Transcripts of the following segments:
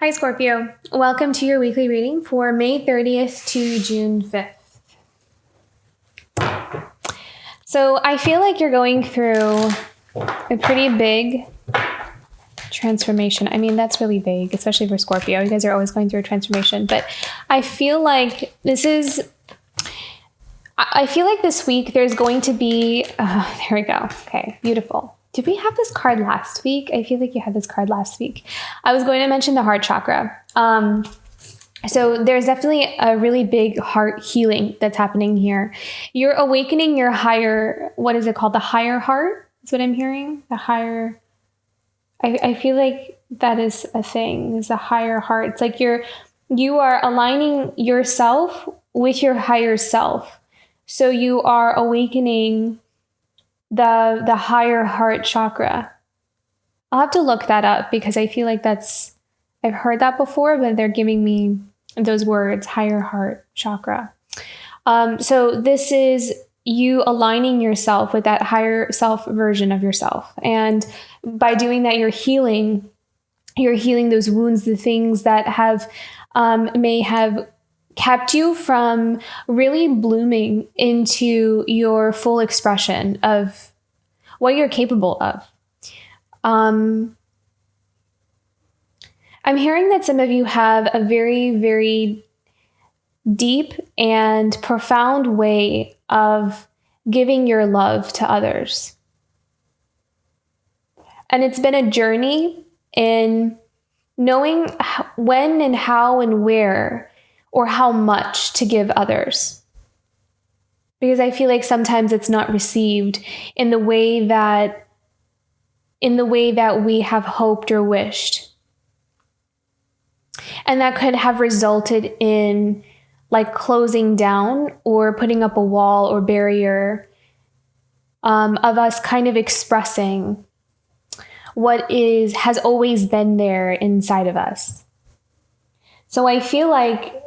Hi, Scorpio. Welcome to your weekly reading for May 30th to June 5th. So I feel like you're going through a pretty big transformation. I mean, that's really vague, especially for Scorpio. You guys are always going through a transformation. But I feel like this week there's going to be, there we go. Okay, beautiful. Did we have this card last week? I feel like you had this card last week. I was going to mention the heart chakra. So there's definitely a really big heart healing that's happening here. You're awakening your higher, what is it called? The higher heart? That's what I'm hearing. The higher, I feel like that is a thing. There's a higher heart. It's like you are aligning yourself with your higher self. So you are awakening the higher heart chakra. I'll have to look that up because I feel like I've heard that before, but they're giving me those words, higher heart chakra. So this is you aligning yourself with that higher self version of yourself. And by doing that, you're healing those wounds, the things that may have kept you from really blooming into your full expression of what you're capable of. I'm hearing that some of you have a very, very deep and profound way of giving your love to others. And it's been a journey in knowing when and how and where or how much to give others. Because I feel like sometimes it's not received in the way that we have hoped or wished. And that could have resulted in like closing down or putting up a wall or barrier of us kind of expressing what has always been there inside of us. So I feel like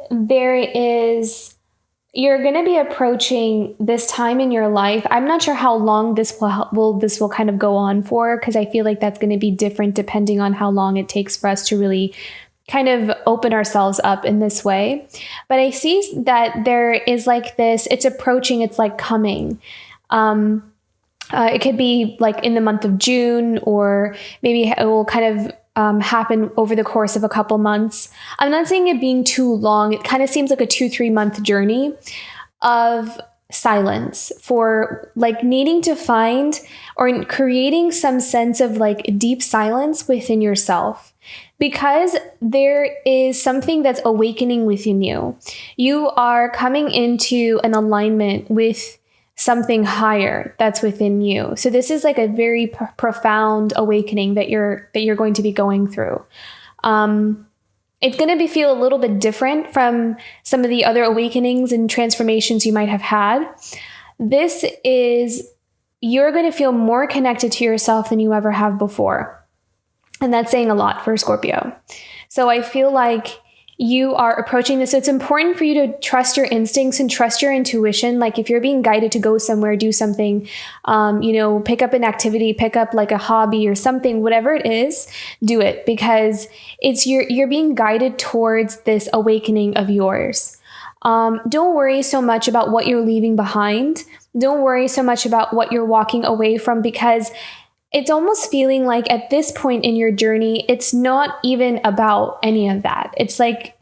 you're going to be approaching this time in your life. I'm not sure how long this will kind of go on for, because I feel like that's going to be different depending on how long it takes for us to really kind of open ourselves up in this way. But I see that there is like this, it's approaching, it's like coming. It could be like in the month of June, or maybe it will kind of happen over the course of a couple months. I'm not saying it being too long. It kind of seems like a 2-3 month journey of silence, for like needing to find or creating some sense of like deep silence within yourself, because there is something that's awakening within you. You are coming into an alignment with something higher that's within you. So this is like a very profound awakening that you're going to be going through. It's going to feel a little bit different from some of the other awakenings and transformations you might have had. You're going to feel more connected to yourself than you ever have before. And that's saying a lot for Scorpio. So I feel like you are approaching this. So it's important for you to trust your instincts and trust your intuition. Like if you're being guided to go somewhere, do something, pick up an activity, pick up like a hobby or something, whatever it is, do it, because you're being guided towards this awakening of yours. Don't worry so much about what you're leaving behind. Don't worry so much about what you're walking away from, because it's almost feeling like at this point in your journey, it's not even about any of that. It's like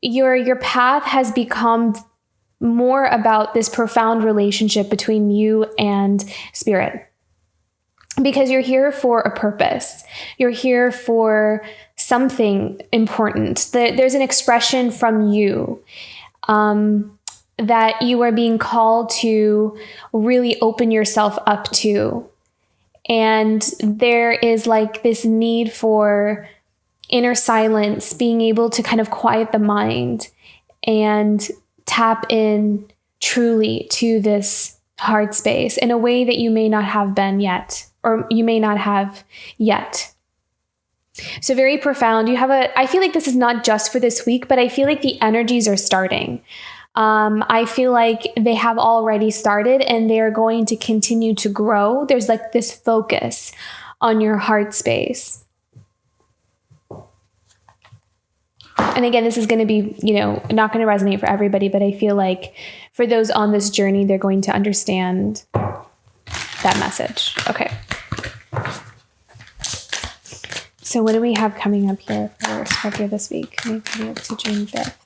your path has become more about this profound relationship between you and spirit, because you're here for a purpose. You're here for something important. There's an expression from you that you are being called to really open yourself up to. And there is like this need for inner silence, being able to kind of quiet the mind and tap in truly to this heart space in a way that you may not have been yet, or you may not have yet. So very profound. I feel like this is not just for this week, but I feel like the energies are starting. I feel like they have already started and they're going to continue to grow. There's like this focus on your heart space. And again, this is going to be, not going to resonate for everybody, but I feel like for those on this journey, they're going to understand that message. Okay. So what do we have coming up here for Scorpio this week? Maybe up to June 5th.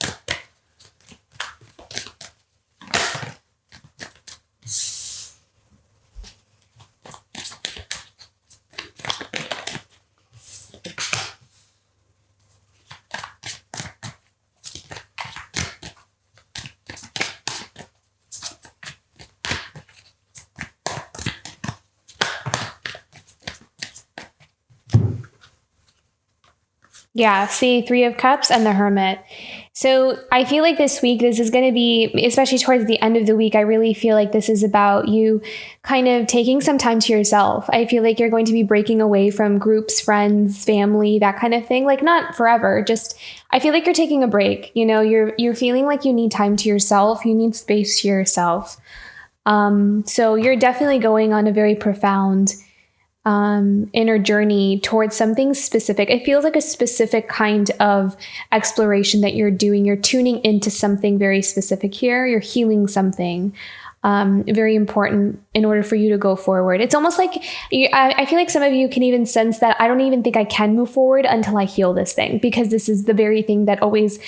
Yeah, see, Three of Cups and the Hermit. So I feel like this week, this is going to be, especially towards the end of the week, I really feel like this is about you kind of taking some time to yourself. I feel like you're going to be breaking away from groups, friends, family, that kind of thing. Like not forever, just I feel like you're taking a break. You're feeling like you need time to yourself. You need space to yourself. So you're definitely going on a very profound inner journey towards something specific. It feels like a specific kind of exploration that you're doing. You're tuning into something very specific here. You're healing something very important in order for you to go forward. It's almost like I feel like some of you can even sense that I don't even think I can move forward until I heal this thing, because this is the very thing that always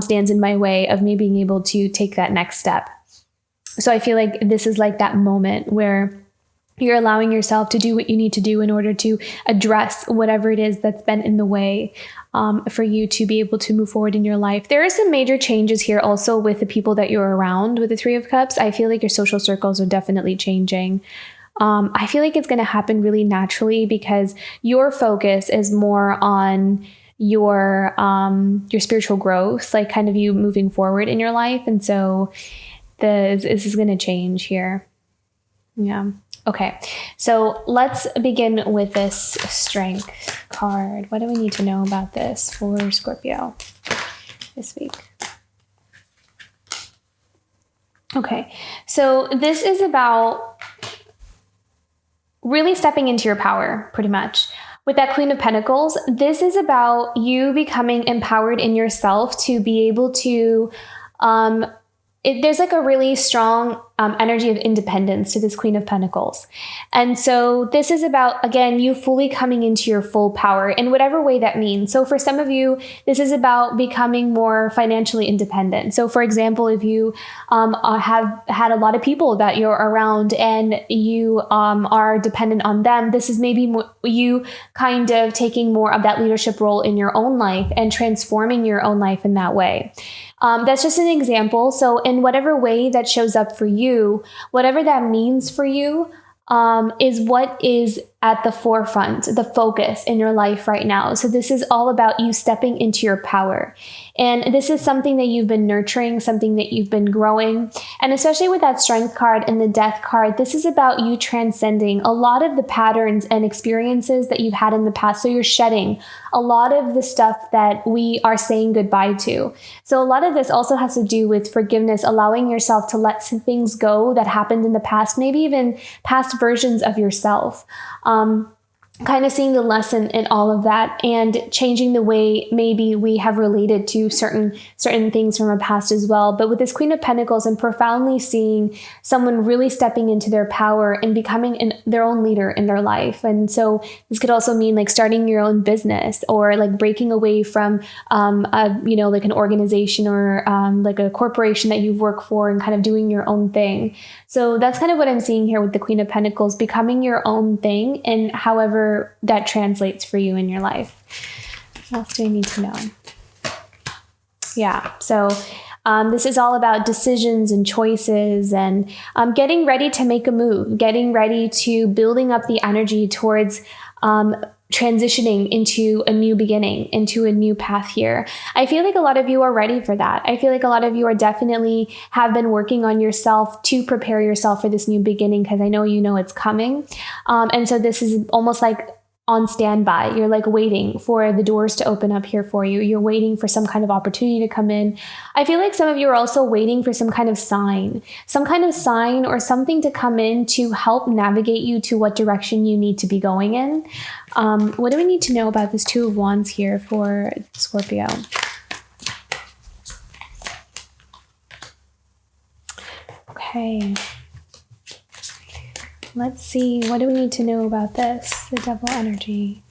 stands in my way of me being able to take that next step. So I feel like this is like that moment where you're allowing yourself to do what you need to do in order to address whatever it is that's been in the way for you to be able to move forward in your life. There are some major changes here also with the people that you're around with the Three of Cups. I feel like your social circles are definitely changing. I feel like it's going to happen really naturally because your focus is more on your spiritual growth, like kind of you moving forward in your life. And so this is going to change here. Yeah. Okay, so let's begin with this Strength card. What do we need to know about this for Scorpio this week? Okay, so this is about really stepping into your power, pretty much. With that Queen of Pentacles, this is about you becoming empowered in yourself to be able to there's like a really strong energy of independence to this Queen of Pentacles. And so this is about, again, you fully coming into your full power in whatever way that means. So for some of you, this is about becoming more financially independent. So for example, if you have had a lot of people that you're around and you are dependent on them, this is maybe you kind of taking more of that leadership role in your own life and transforming your own life in that way. That's just an example. So in whatever way that shows up for you, whatever that means for you, is what is at the forefront, the focus in your life right now. So this is all about you stepping into your power. And this is something that you've been nurturing, something that you've been growing. And especially with that Strength card and the Death card, this is about you transcending a lot of the patterns and experiences that you've had in the past. So you're shedding a lot of the stuff that we are saying goodbye to. So a lot of this also has to do with forgiveness, allowing yourself to let some things go that happened in the past, maybe even past versions of yourself. Kind of seeing the lesson in all of that and changing the way maybe we have related to certain things from our past as well. But with this Queen of Pentacles, and profoundly seeing someone really stepping into their power and becoming their own leader in their life. And so this could also mean like starting your own business or like breaking away from, like an organization or like a corporation that you've worked for and kind of doing your own thing. So that's kind of what I'm seeing here with the Queen of Pentacles, becoming your own thing and however that translates for you in your life. What else do I need to know? Yeah, so this is all about decisions and choices and getting ready to make a move, getting ready to building up the energy towards transitioning into a new beginning, into a new path here. I feel like a lot of you are ready for that. I feel like a lot of you are definitely have been working on yourself to prepare yourself for this new beginning, because I know you know it's coming. And so this is almost like on standby. You're like waiting for the doors to open up here for you. You're waiting for some kind of opportunity to come in. I feel like some of you are also waiting for some kind of sign or something to come in to help navigate you to what direction you need to be going in. What do we need to know about this Two of Wands here for Scorpio? Okay. Let's see. What do we need to know about this? The devil energy.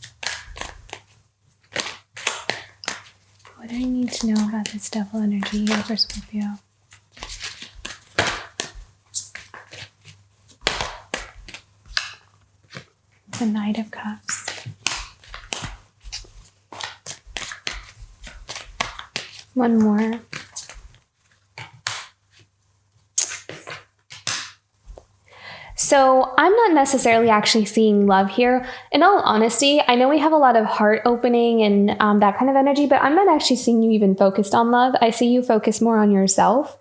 What do I need to know about this devil energy here for Scorpio? The Knight of Cups. One more. So I'm not necessarily actually seeing love here. In all honesty, I know we have a lot of heart opening and that kind of energy, but I'm not actually seeing you even focused on love. I see you focus more on yourself.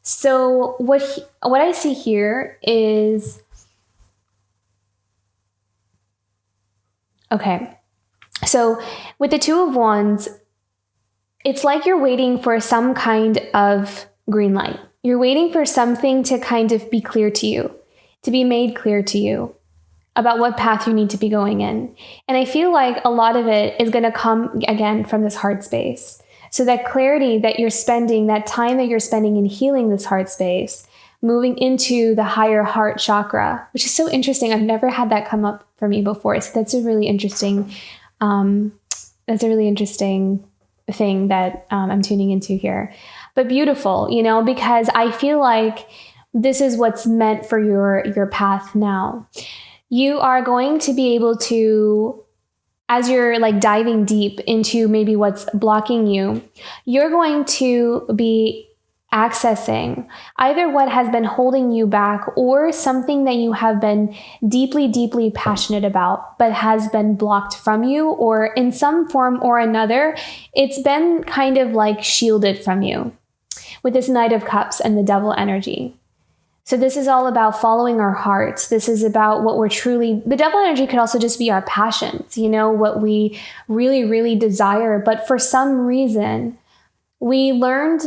So what I see here is, okay. So with the Two of Wands, it's like you're waiting for some kind of green light. You're waiting for something to kind of be clear to you, to be made clear to you about what path you need to be going in. And I feel like a lot of it is going to come again from this heart space. So that clarity that you're spending, that time that you're spending in healing this heart space, moving into the higher heart chakra, which is so interesting. I've never had that come up for me before. So that's a really interesting, thing that I'm tuning into here. But beautiful, because I feel like this is what's meant for your path now. You are going to be able to, as you're like diving deep into maybe what's blocking you, you're going to be accessing either what has been holding you back or something that you have been deeply, deeply passionate about, but has been blocked from you, or in some form or another, it's been kind of like shielded from you with this Knight of Cups and the Devil energy. So this is all about following our hearts. This is about what we're truly, the devil energy could also just be our passions, what we really, really desire. But for some reason, we learned,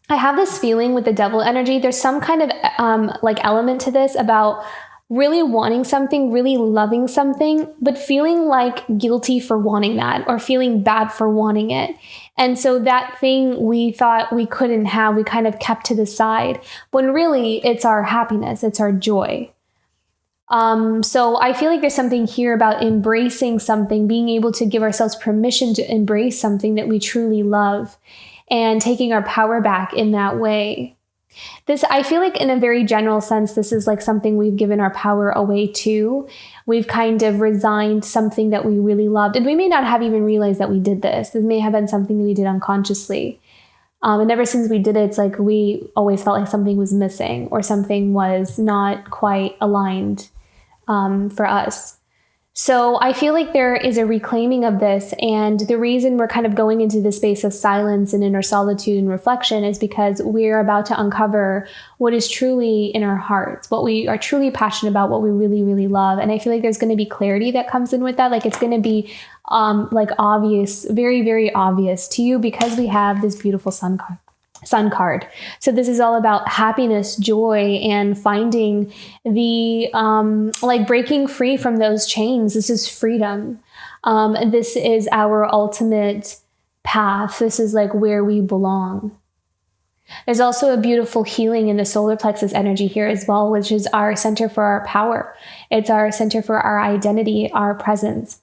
I have this feeling with the devil energy, there's some kind of element to this about really wanting something, really loving something, but feeling like guilty for wanting that or feeling bad for wanting it. And so that thing we thought we couldn't have, we kind of kept to the side, when really it's our happiness, it's our joy. So I feel like there's something here about embracing something, being able to give ourselves permission to embrace something that we truly love and taking our power back in that way. This, I feel like in a very general sense, this is like something we've given our power away to. We've kind of resigned something that we really loved. And we may not have even realized that we did this. This may have been something that we did unconsciously. And ever since we did it, it's like we always felt like something was missing or something was not quite aligned for us. So I feel like there is a reclaiming of this. And the reason we're kind of going into this space of silence and inner solitude and reflection is because we're about to uncover what is truly in our hearts, what we are truly passionate about, what we really, really love. And I feel like there's going to be clarity that comes in with that. Like it's going to be obvious, very, very obvious to you because we have this beautiful sun card. So this is all about happiness, joy, and finding the, breaking free from those chains. This is freedom. This is our ultimate path. This is like where we belong. There's also a beautiful healing in the solar plexus energy here as well, which is our center for our power. It's our center for our identity, our presence.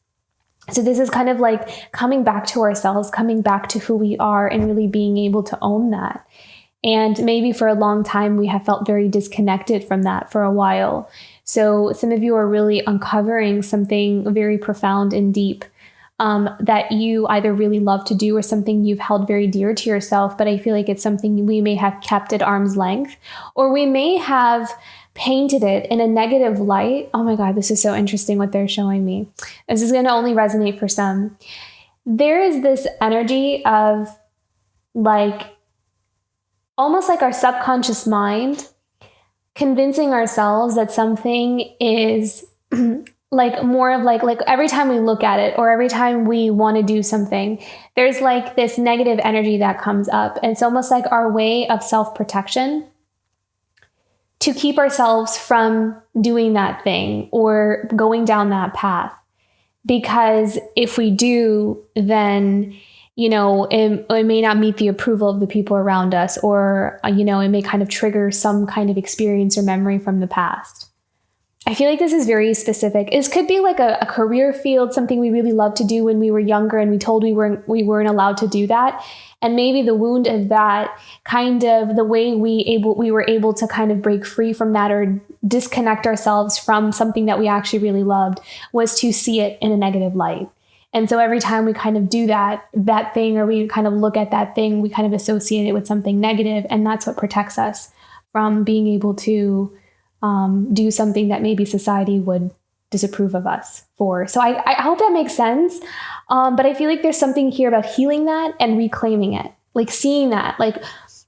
So this is kind of like coming back to ourselves, coming back to who we are and really being able to own that. And maybe for a long time, we have felt very disconnected from that for a while. So some of you are really uncovering something very profound and deep that you either really love to do or something you've held very dear to yourself. But I feel like it's something we may have kept at arm's length, or we may have painted it in a negative light. Oh my God, this is so interesting what they're showing me. This is going to only resonate for some. There is this energy of almost like our subconscious mind convincing ourselves that something is more of like every time we look at it or every time we want to do something, there's like this negative energy that comes up. And it's almost like our way of self-protection to keep ourselves from doing that thing or going down that path. Because if we do, then it may not meet the approval of the people around us, or, it may kind of trigger some kind of experience or memory from the past. I feel like this is very specific. This could be like a career field, something we really loved to do when we were younger and we told we weren't allowed to do that. And maybe the wound of that, kind of the way we were able to kind of break free from that or disconnect ourselves from something that we actually really loved, was to see it in a negative light. And so every time we kind of do that thing, or we kind of look at that thing, we kind of associate it with something negative, and that's what protects us from being able to do something that maybe society would disapprove of us for. So I hope that makes sense. But I feel like there's something here about healing that and reclaiming it, like seeing that, like,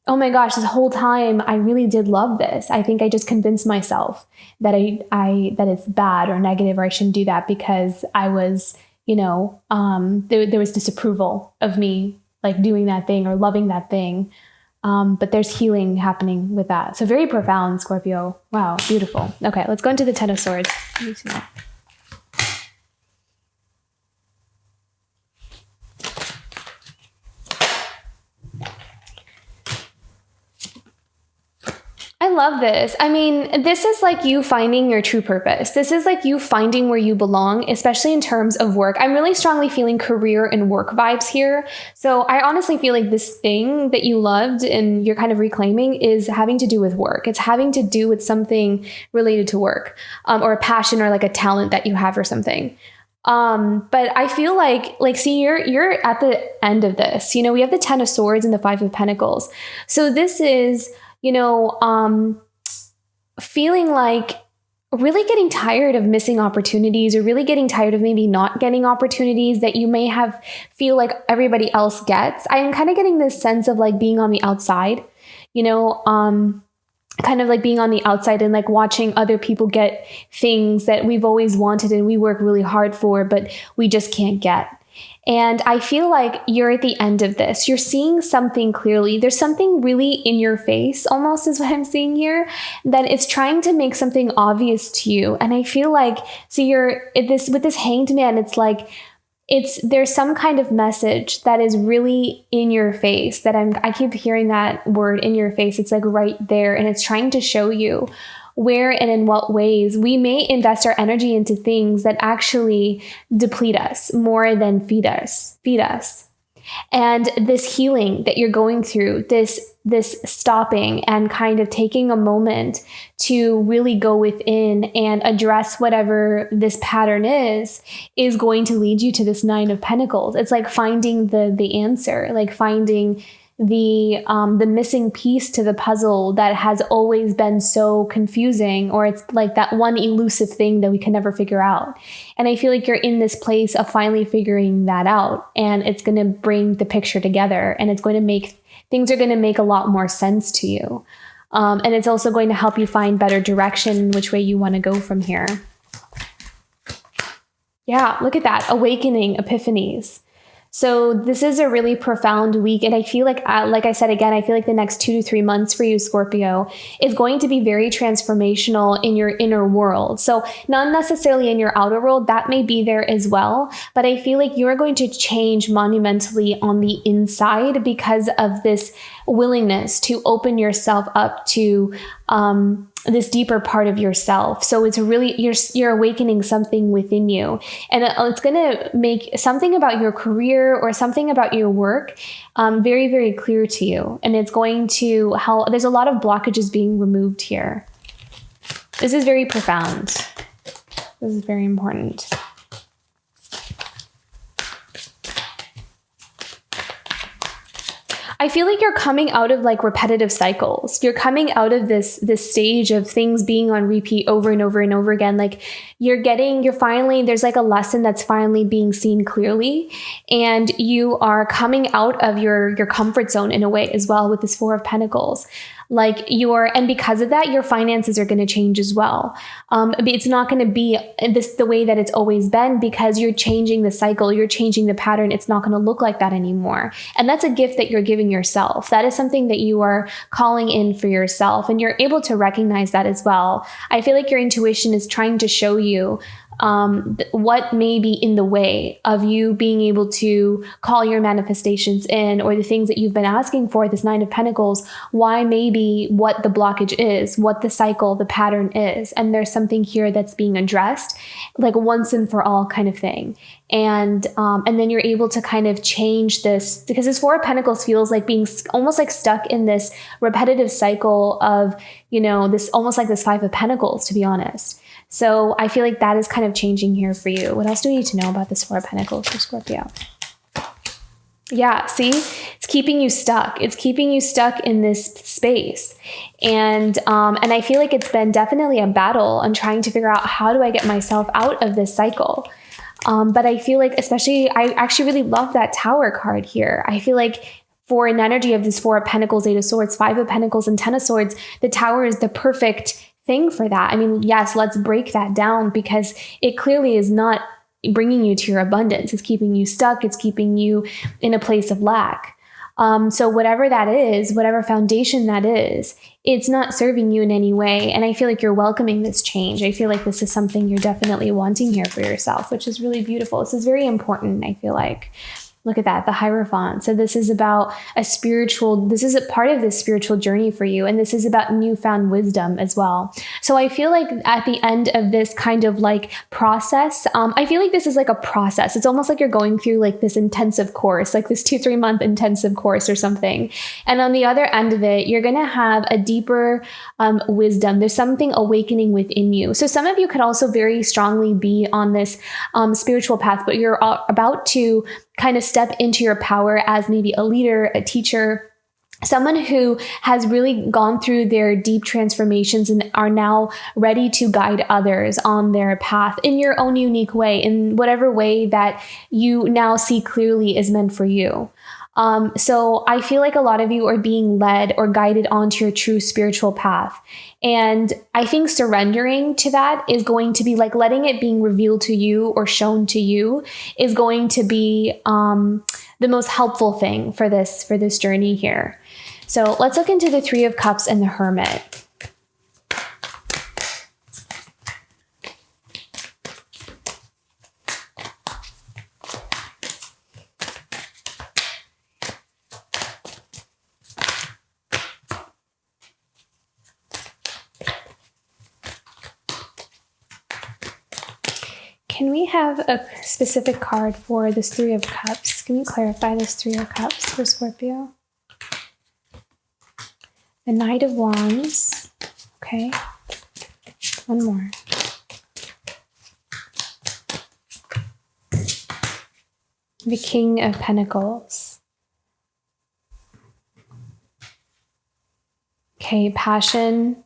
oh my gosh, this whole time I really did love this. I think I just convinced myself that that it's bad or negative, or I shouldn't do that because I was, there was disapproval of me like doing that thing or loving that thing. But there's healing happening with that. So very profound, Scorpio. Wow, beautiful. Okay, let's go into the Ten of Swords. Let me see that. I love this. I mean, this is like you finding your true purpose. This is like you finding where you belong, especially in terms of work. I'm really strongly feeling career and work vibes here. So I honestly feel like this thing that you loved and you're kind of reclaiming is having to do with work. It's having to do with something related to work, or a passion or like a talent that you have or something. But I feel like see, you're at the end of this. We have the Ten of Swords and the Five of Pentacles. So this is, feeling like really getting tired of missing opportunities, or really getting tired of maybe not getting opportunities that you may feel like everybody else gets. I am kind of getting this sense of like being on the outside, kind of like being on the outside and like watching other people get things that we've always wanted and we work really hard for, but we just can't get. And I feel like you're at the end of this. You're seeing something clearly. There's something really in your face, almost is what I'm seeing here, that it's trying to make something obvious to you. And I feel like, so you're with this Hanged Man, it's like, there's some kind of message that is really in your face that I keep hearing that word, in your face. It's like right there. And it's trying to show you where and in what ways we may invest our energy into things that actually deplete us more than feed us. And this healing that you're going through, this stopping and kind of taking a moment to really go within and address whatever this pattern is going to lead you to this Nine of Pentacles. It's like finding the answer, like finding the missing piece to the puzzle that has always been so confusing, or it's like that one elusive thing that we can never figure out. And I feel like you're in this place of finally figuring that out, and it's going to bring the picture together, and it's going to make things are going to make a lot more sense to you. And it's also going to help you find better direction in which way you want to go from here. Yeah, look at that. Awakening, epiphanies. So this is a really profound week. And I feel like I said again, I feel like the next 2 to 3 months for you, Scorpio, is going to be very transformational in your inner world. So not necessarily in your outer world, that may be there as well. But I feel like you're going to change monumentally on the inside because of this willingness to open yourself up to this deeper part of yourself. So it's really, you're awakening something within you, and it's going to make something about your career or something about your work very, very clear to you. And it's going to help. There's a lot of blockages being removed here. This is very profound. This is very important. I feel like you're coming out of like repetitive cycles. You're coming out of this stage of things being on repeat over and over and over again. Like you're finally, there's like a lesson that's finally being seen clearly. And you are coming out of your comfort zone in a way as well with this Four of Pentacles. And because of that, your finances are going to change as well. It's not going to be the way that it's always been, because you're changing the cycle, you're changing the pattern. It's not going to look like that anymore. And that's a gift that you're giving yourself. That is something that you are calling in for yourself, and you're able to recognize that as well. I feel like your intuition is trying to show you what may be in the way of you being able to call your manifestations in, or the things that you've been asking for, this Nine of Pentacles, why maybe what the blockage is, what the cycle, the pattern is. And there's something here that's being addressed, like once and for all kind of thing. And then you're able to kind of change this, because this Four of Pentacles feels like being almost like stuck in this repetitive cycle of, this almost like this Five of Pentacles, to be honest. So I feel like that is kind of changing here for you. What else do we need to know about this Four of Pentacles for Scorpio? Yeah, see, it's keeping you stuck. It's keeping you stuck in this space. And I feel like it's been definitely a battle on trying to figure out, how do I get myself out of this cycle? But I feel like, especially, I actually really love that Tower card here. I feel like for an energy of this Four of Pentacles, Eight of Swords, Five of Pentacles, and Ten of Swords, the Tower is the perfect thing for that. I mean, yes, let's break that down, because it clearly is not bringing you to your abundance. It's keeping you stuck. It's keeping you in a place of lack. So whatever that is, whatever foundation that is, it's not serving you in any way. And I feel like you're welcoming this change. I feel like this is something you're definitely wanting here for yourself, which is really beautiful. This is very important, I feel like. Look at that, the Hierophant. So this is about this is a part of this spiritual journey for you. And this is about newfound wisdom as well. So I feel like at the end of this kind of like process, I feel like this is like a process. It's almost like you're going through like this intensive course, like this 2-3 month intensive course or something. And on the other end of it, you're going to have a deeper wisdom. There's something awakening within you. So some of you could also very strongly be on this spiritual path, but you're about to kind of step into your power as maybe a leader, a teacher, someone who has really gone through their deep transformations and are now ready to guide others on their path in your own unique way, in whatever way that you now see clearly is meant for you. So I feel like a lot of you are being led or guided onto your true spiritual path. And I think surrendering to that is going to be like letting it being revealed to you or shown to you is going to be the most helpful thing for this journey here. So let's look into the Three of Cups and the Hermit. Can we have a specific card for this Three of Cups? Can we clarify this Three of Cups for Scorpio? The Knight of Wands. Okay. One more. The King of Pentacles. Okay, passion.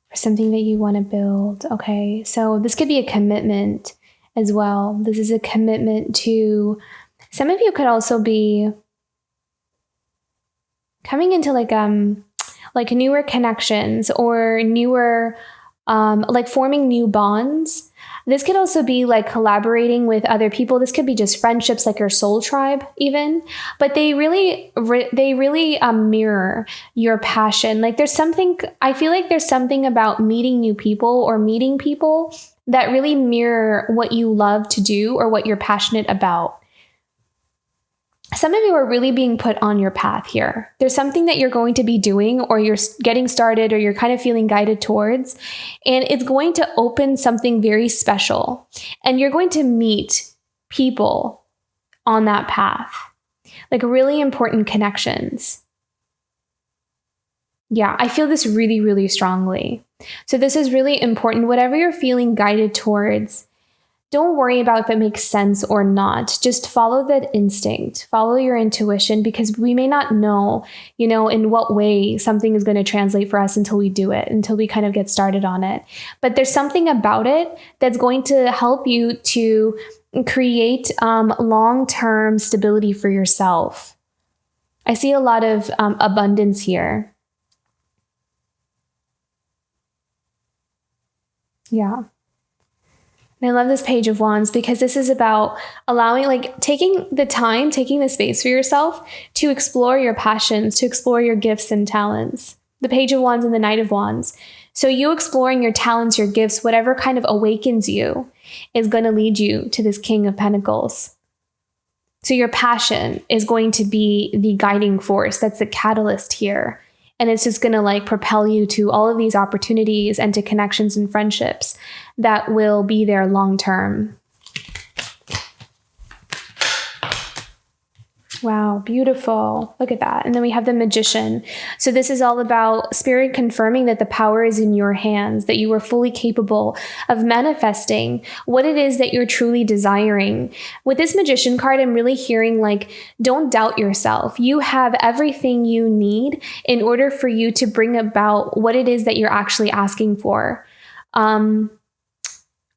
For something that you want to build. Okay, so this could be a commitment as well. This is a commitment to, some of you could also be coming into like newer connections or newer, like forming new bonds. This could also be like collaborating with other people. This could be just friendships, like your soul tribe even, but they really mirror your passion. Like I feel like there's something about meeting new people or meeting people that really mirror what you love to do or what you're passionate about. Some of you are really being put on your path here. There's something that you're going to be doing, or you're getting started, or you're kind of feeling guided towards, and it's going to open something very special. And you're going to meet people on that path, like really important connections. Yeah, I feel this really, really strongly. So this is really important. Whatever you're feeling guided towards, don't worry about if it makes sense or not. Just follow that instinct, follow your intuition, because we may not know, in what way something is going to translate for us until we do it, until we kind of get started on it. But there's something about it that's going to help you to create long-term stability for yourself. I see a lot of abundance here. Yeah. And I love this Page of Wands, because this is about allowing, like taking the space for yourself to explore your passions, to explore your gifts and talents. The Page of Wands and the Knight of Wands. So you exploring your talents, your gifts, whatever kind of awakens you is going to lead you to this King of Pentacles. So your passion is going to be the guiding force. That's the catalyst here. And it's just going to like propel you to all of these opportunities and to connections and friendships that will be there long term. Wow, beautiful. Look at that. And then we have the Magician. So this is all about Spirit confirming that the power is in your hands, that you are fully capable of manifesting what it is that you're truly desiring. With this Magician card, I'm really hearing like, don't doubt yourself. You have everything you need in order for you to bring about what it is that you're actually asking for.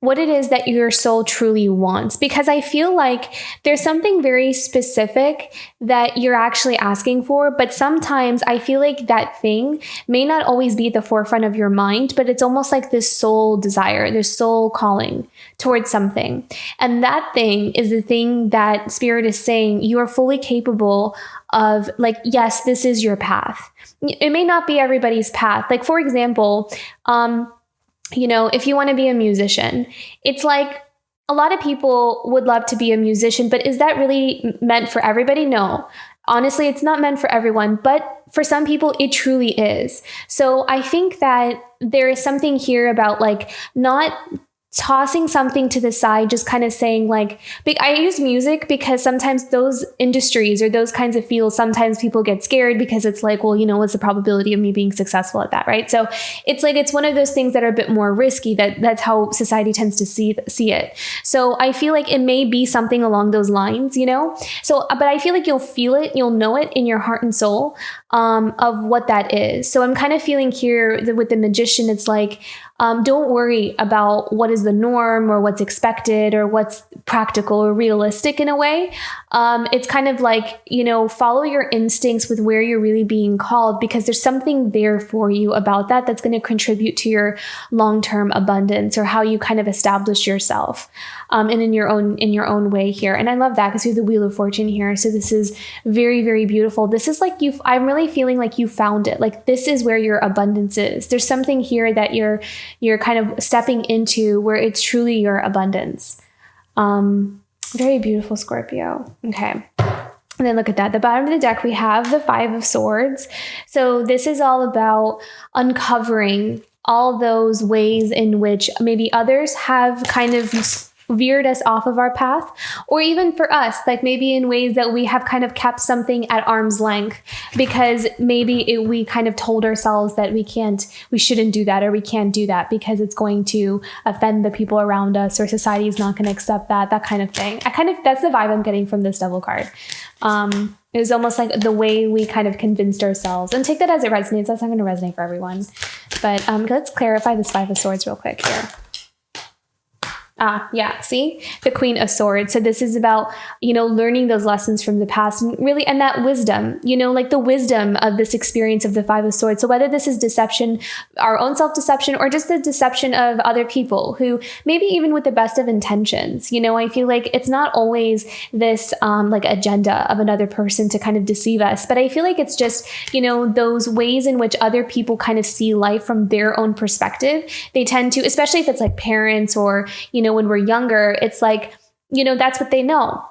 What it is that your soul truly wants. Because I feel like there's something very specific that you're actually asking for, but sometimes I feel like that thing may not always be at the forefront of your mind, but it's almost like this soul desire, this soul calling towards something. And that thing is the thing that Spirit is saying you are fully capable of, like, yes, this is your path. It may not be everybody's path. Like, for example, if you want to be a musician, it's like a lot of people would love to be a musician, but is that really meant for everybody? No. Honestly, it's not meant for everyone, but for some people, it truly is. So I think that there is something here about like not tossing something to the side, just kind of saying like, I use music because sometimes those industries or those kinds of fields, sometimes people get scared because it's like, well, what's the probability of me being successful at that, right? So it's like, it's one of those things that are a bit more risky, that's how society tends to see it. So I feel like it may be something along those lines, So, but I feel like you'll feel it, you'll know it in your heart and soul of what that is. So I'm kind of feeling here that with the Magician, it's like, don't worry about what is the norm or what's expected or what's practical or realistic in a way. It's kind of like, follow your instincts with where you're really being called, because there's something there for you about that that's going to contribute to your long-term abundance or how you kind of establish yourself and in your own way here. And I love that because we have the Wheel of Fortune here. So this is very, very beautiful. This is like I'm really feeling like you found it. Like this is where your abundance is. There's something here that you're kind of stepping into where it's truly your abundance. Very beautiful, Scorpio. Okay. And then look at that. The bottom of the deck, we have the Five of Swords. So this is all about uncovering all those ways in which maybe others have kind of veered us off of our path, or even for us, like maybe in ways that we have kind of kept something at arm's length because maybe we kind of told ourselves that we shouldn't do that, or we can't do that because it's going to offend the people around us, or society is not going to accept that kind of thing. That's the vibe I'm getting from this Devil card. It was almost like the way we kind of convinced ourselves, and take that as it resonates. That's not going to resonate for everyone, but let's clarify this Five of Swords real quick here. Yeah, see? The Queen of Swords. So this is about, learning those lessons from the past and that wisdom, like the wisdom of this experience of the Five of Swords. So whether this is deception, our own self-deception, or just the deception of other people who maybe even with the best of intentions, I feel like it's not always this like agenda of another person to kind of deceive us. But I feel like it's just, those ways in which other people kind of see life from their own perspective. They tend to, especially if it's like parents or, when we're younger, it's like, that's what they know.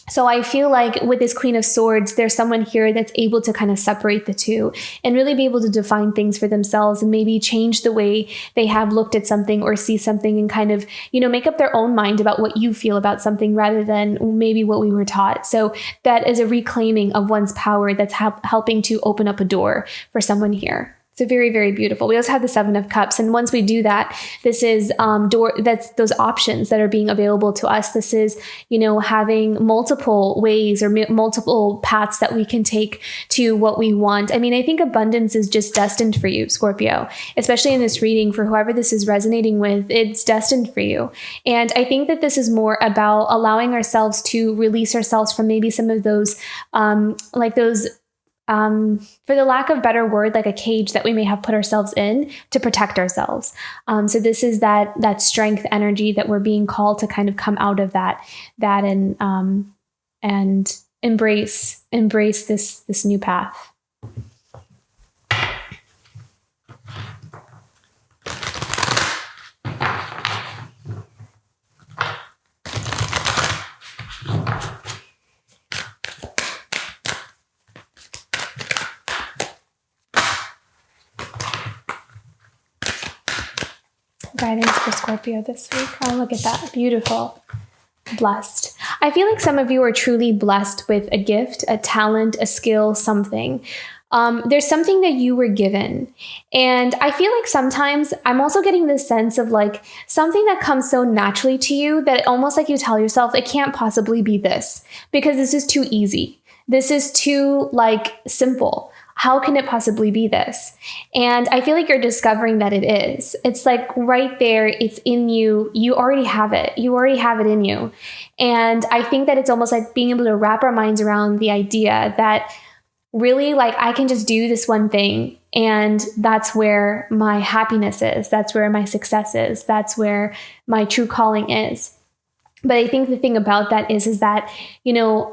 So I feel like with this Queen of Swords, there's someone here that's able to kind of separate the two and really be able to define things for themselves and maybe change the way they have looked at something or see something and kind of, make up their own mind about what you feel about something rather than maybe what we were taught. So that is a reclaiming of one's power that's helping to open up a door for someone here. So very, very beautiful. We also have the Seven of Cups. And once we do that, this is that's those options that are being available to us. This is, having multiple ways or multiple paths that we can take to what we want. I mean, I think abundance is just destined for you, Scorpio, especially in this reading. For whoever this is resonating with, it's destined for you. And I think that this is more about allowing ourselves to release ourselves from maybe some of those, for the lack of better word, like a cage that we may have put ourselves in to protect ourselves. So this is that strength energy that we're being called to kind of come out of that and embrace this new path. Guidance for Scorpio this week. Oh, look at that. Beautiful. Blessed. I feel like some of you are truly blessed with a gift, a talent, a skill, something. There's something that you were given. And I feel like sometimes I'm also getting this sense of like something that comes so naturally to you that almost like you tell yourself, it can't possibly be this because this is too easy. This is too like simple. How can it possibly be this? And I feel like you're discovering that it is. It's like right there. It's in you. You already have it. You already have it in you. And I think that it's almost like being able to wrap our minds around the idea that really, like, I can just do this one thing, and that's where my happiness is. That's where my success is. That's where my true calling is. But I think the thing about that is that, you know,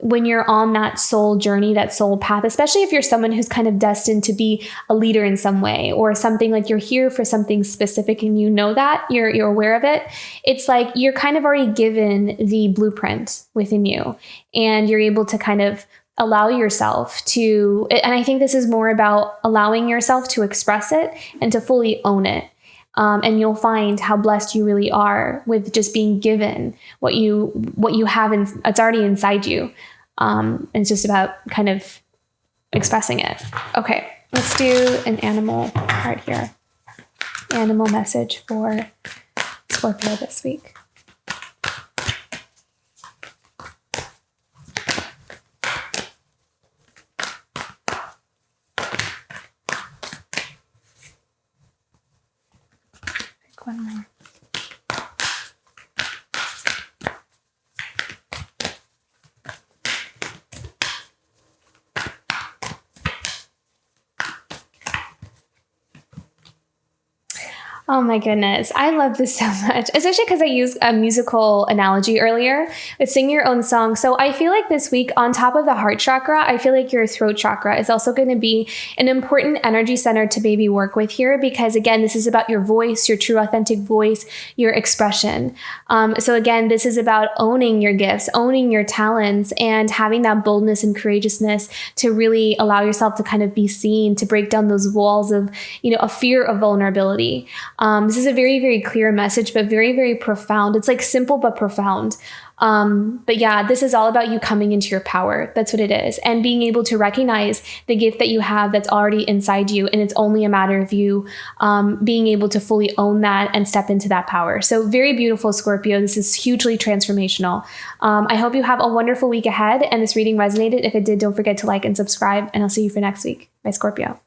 when you're on that soul journey, that soul path, especially if you're someone who's kind of destined to be a leader in some way or something, like you're here for something specific and you know that, you're aware of it, it's like you're kind of already given the blueprint within you, and you're able to kind of allow yourself to, and I think this is more about allowing yourself to express it and to fully own it. And you'll find how blessed you really are with just being given what you have, it's already inside you. And it's just about kind of expressing it. Okay, let's do an animal card here. Animal message for Scorpio this week. One more. Oh my goodness. I love this so much, especially because I used a musical analogy earlier with sing your own song. So I feel like this week, on top of the heart chakra, I feel like your throat chakra is also going to be an important energy center to maybe work with here, because again, this is about your voice, your true authentic voice, your expression. So again, this is about owning your gifts, owning your talents, and having that boldness and courageousness to really allow yourself to kind of be seen, to break down those walls of, you know, a fear of vulnerability. This is a very, very clear message, but very, very profound. It's like simple, but profound. But yeah, this is all about you coming into your power. That's what it is. And being able to recognize the gift that you have that's already inside you. And it's only a matter of you being able to fully own that and step into that power. So very beautiful, Scorpio. This is hugely transformational. I hope you have a wonderful week ahead and this reading resonated. If it did, don't forget to like and subscribe, and I'll see you for next week. Bye, Scorpio.